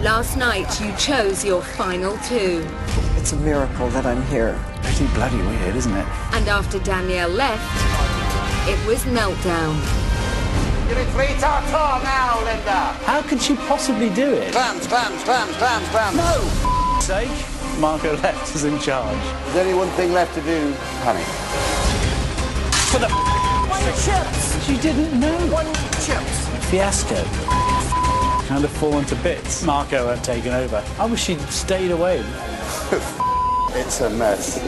Last night you chose your final two. It's a miracle that I'm here. Pretty bloody weird, isn't it? And after Danielle left, it was meltdown. You're in three ta-ta now, Linda. How could she possibly do it? Clams. No! Sake, Marco left us in charge. There's only one thing left to do, honey. For the One chips! She didn't know. One chips! Fiasco. Kind of fallen to bits. Marco had taken over. I wish she'd stayed away. It's a mess.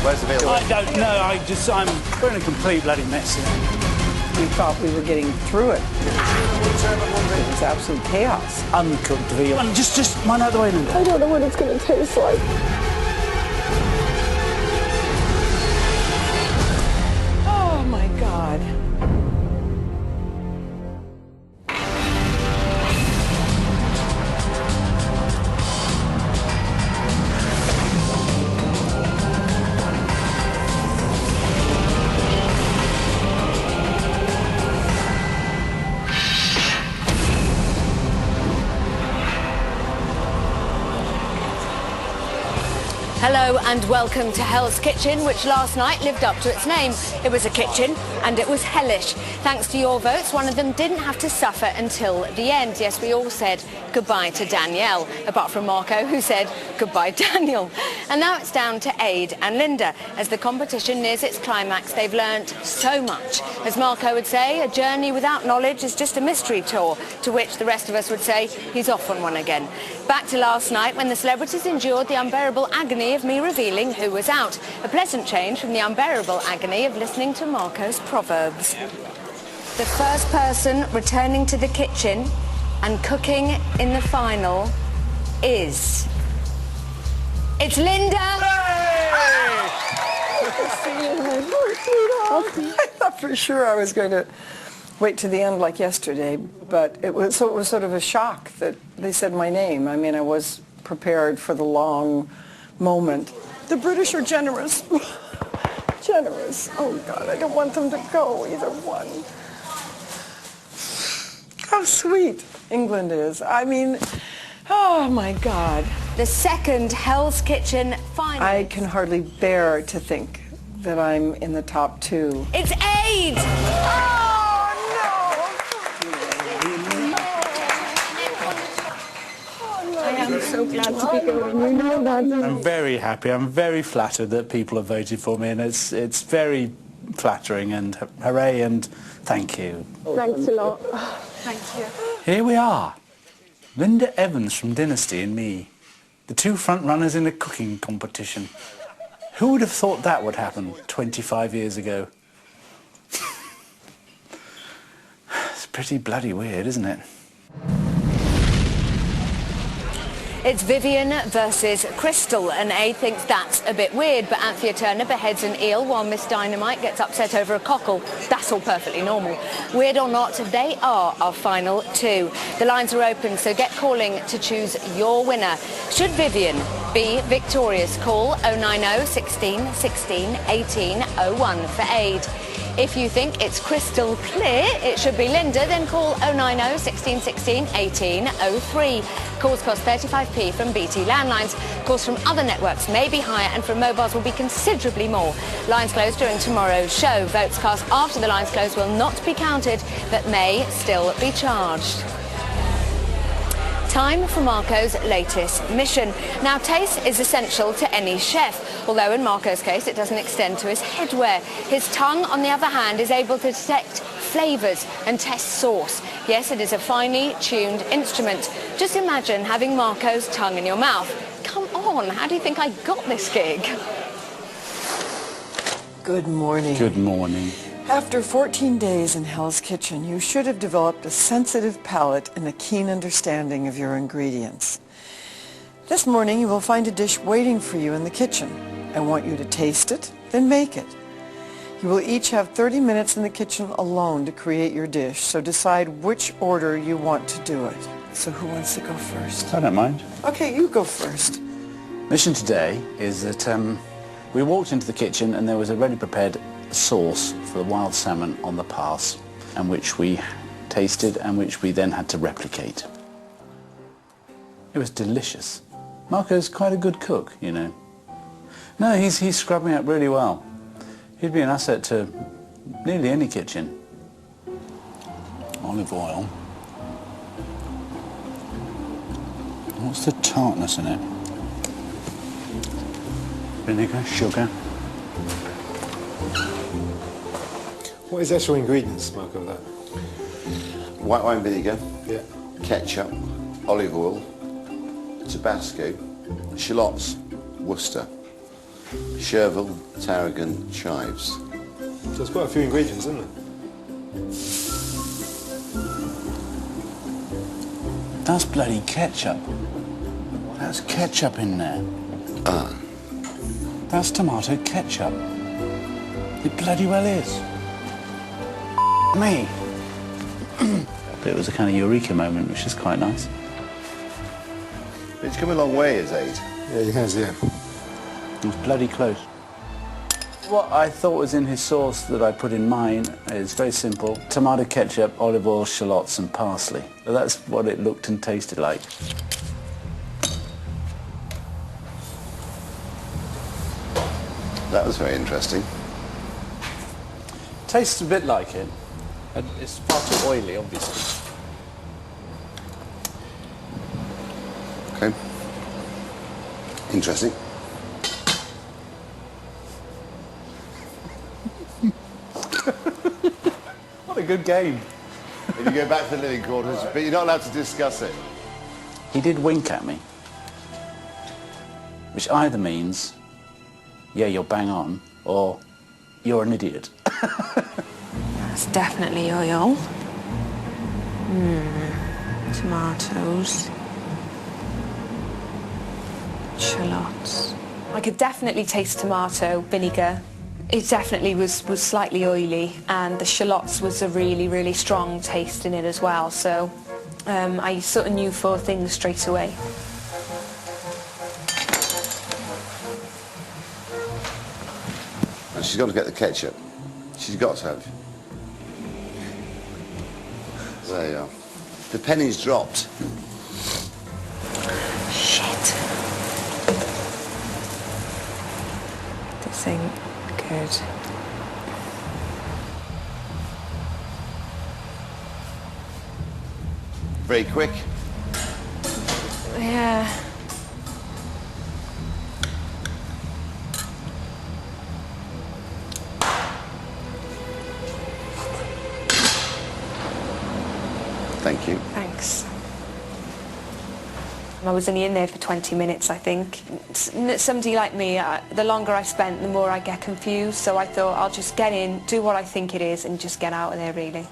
Where's the veal? I don't know, we're in a complete bloody mess here. We thought we were getting through it. It was absolute chaos. Uncooked veal. And just mine out the way, Linda. I don't know what it's going to taste like. Oh my God. Hello and welcome to Hell's Kitchen, which last night lived up to its name. It was a kitchen and it was hellish. Thanks to your votes, one of them didn't have to suffer until the end. Yes, we all said goodbye to Danielle, apart from Marco, who said goodbye Daniel. And now it's down to Aid and Linda. As the competition nears its climax, they've learnt so much. As Marco would say, a journey without knowledge is just a mystery tour, to which the rest of us would say he's off on one again. Back to last night when the celebrities endured the unbearable agony of me revealing who was out. A pleasant change from the unbearable agony of listening to Marco's proverbs. The first person returning to the kitchen and cooking in the final is... It's Linda! I thought for sure I was going to wait to the end like yesterday, but it was sort of a shock that they said my name. I mean, I was prepared for the long moment. The British are generous. Generous. Oh God, I don't want them to go, either one. How sweet England is. I mean, oh my God. The second Hell's Kitchen final. I can hardly bear to think that I'm in the top two. It's Aid! I'm so glad to be going. You know that. I'm very happy. I'm very flattered that people have voted for me, and it's very flattering, and hooray and thank you. Thanks a lot. Thank you. Here we are. Linda Evans from Dynasty and me. The two front runners in a cooking competition. Who would have thought that would happen 25 years ago? It's pretty bloody weird, isn't it? It's Vivian versus Crystal, and Aid thinks that's a bit weird, but Anthea Turner beheads an eel while Miss Dynamite gets upset over a cockle. That's all perfectly normal. Weird or not, they are our final two. The lines are open, so get calling to choose your winner. Should Vivian be victorious, call 090 16 16 18 01 for Aid. If you think it's crystal clear it should be Linda, then call 090 16 16 18 03. Calls cost 35p from BT landlines. Calls from other networks may be higher, and from mobiles will be considerably more. Lines closed during tomorrow's show. Votes cast after the lines close will not be counted, but may still be charged. Time for Marco's latest mission. Now, taste is essential to any chef, although in Marco's case it doesn't extend to his headwear. His tongue, on the other hand, is able to detect flavours and test sauce. Yes, it is a finely tuned instrument. Just imagine having Marco's tongue in your mouth. Come on, how do you think I got this gig? Good morning. Good morning. After 14 days in Hell's Kitchen, you should have developed a sensitive palate and a keen understanding of your ingredients. This morning you will find a dish waiting for you in the kitchen. I want you to taste it, then make it. You will each have 30 minutes in the kitchen alone to create your dish, so decide which order you want to do it. So who wants to go first? I don't mind. Okay, you go first. Mission today is that we walked into the kitchen and there was a ready prepared sauce for the wild salmon on the pass, and which we tasted and which we then had to replicate. It was delicious. Marco's quite a good cook, you know. No, he's scrubbed me up really well. He'd be an asset to nearly any kitchen. Olive oil. What's the tartness in it? Vinegar, sugar. What is extra ingredients, Marco, of that? White wine vinegar, Yeah. ketchup, olive oil, Tabasco, shallots, Worcester, chervil, tarragon, chives. So there's quite a few ingredients, isn't there? That's bloody ketchup. That's ketchup in there. That's tomato ketchup. It bloody well is. Me. But it was a kind of eureka moment, which is quite nice. But it's come a long way as aid. Yeah, he has, yeah. It was bloody close. What I thought was in his sauce that I put in mine is very simple. Tomato ketchup, olive oil, shallots and parsley. So that's what it looked and tasted like. That was very interesting. Tastes a bit like it. It's far too oily, obviously. Okay. Interesting. What a good game. If you go back to the living quarters, but you're not allowed to discuss it. He did wink at me, which either means, yeah, you're bang on, or you're an idiot. That's definitely oil. Tomatoes. Shallots. I could definitely taste tomato, vinegar. It definitely was slightly oily, and the shallots was a really, really strong taste in it as well. So I sort of knew 4 things straight away. And she's got to get the ketchup. She's got to have. There you are. The penny's dropped. Shit. This ain't good. Very quick. Yeah. Thank you. Thanks. I was only in there for 20 minutes, I think. Somebody like me, the longer I spent, the more I get confused. So I thought I'll just get in, do what I think it is, and just get out of there, really.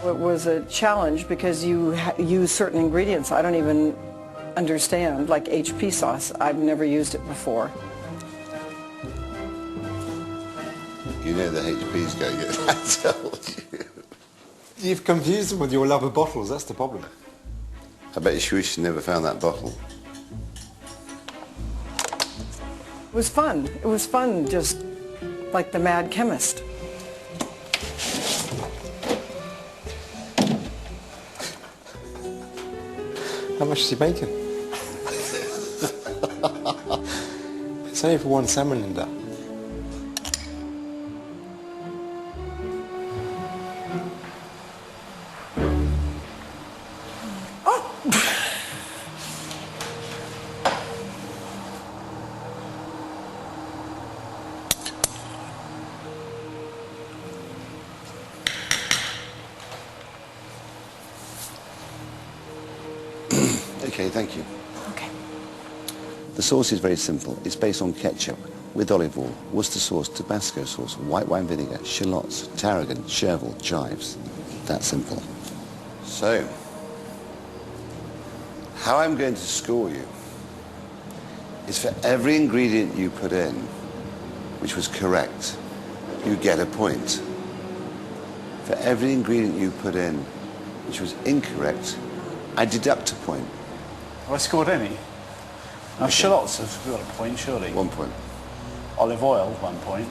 It was a challenge because you use certain ingredients I don't even understand, like HP sauce. I've never used it before. You know the HP's going to get I told you. You've confused them with your love of bottles, that's the problem. I bet you wish you never found that bottle. It was fun. It was fun, just like the mad chemist. How much is he making? It's only for one salmon, Linda. Okay, thank you. Okay. The sauce is very simple. It's based on ketchup with olive oil, Worcester sauce, Tabasco sauce, white wine vinegar, shallots, tarragon, chervil, chives. That simple. So, how I'm going to score you is for every ingredient you put in, which was correct, you get a point. For every ingredient you put in, which was incorrect, I deduct a point. Have I scored any? Now, shallots have got a point, surely. 1 point. Olive oil, 1 point.